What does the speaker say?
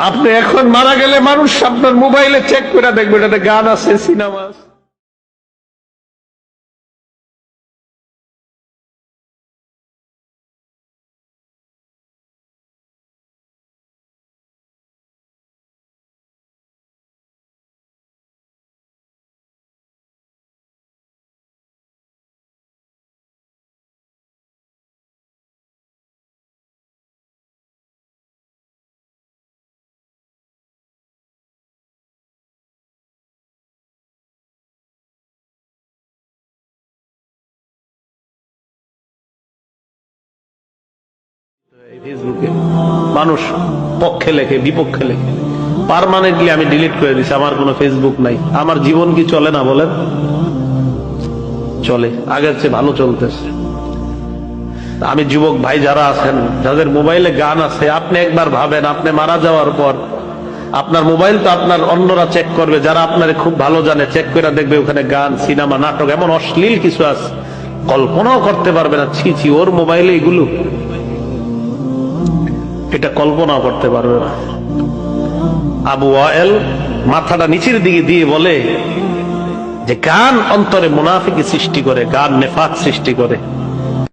আপনি এখন মারা গেলে মানুষ আপনার মোবাইলে চেক করে দেখবে এটাতে গান আছে, সিনেমা আছে। ফেসবুকে মানুষ পক্ষে লেখে বিপক্ষে লেখে, পার্মানেন্টলি আমি ডিলিট করে দিচ্ছি, আমার কোনো ফেসবুক নাই। আমার জীবন কি চলে না বলেন? চলে, আগের চেয়ে ভালো চলতেছে। আমি যুবক ভাই যারা আছেন, যাদের মোবাইলে গান আছে, আপনি একবার ভাবেন আপনি মারা যাওয়ার পর আপনার মোবাইল তো আপনার অন্যরা চেক করবে, যারা আপনার খুব ভালো জানে, চেক করে দেখবে ওখানে গান, সিনেমা, নাটক, এমন অশ্লীল কিছু আছে কল্পনাও করতে পারবে না। ছি ছি, ওর মোবাইলে এগুলো, এটা কল্পনা করতে পারবে না। আবু ওয়াইল মাথাটা নিচের দিকে দিয়ে বলে যে গান অন্তরে মুনাফিকি সৃষ্টি করে, গান নেফাক সৃষ্টি করে।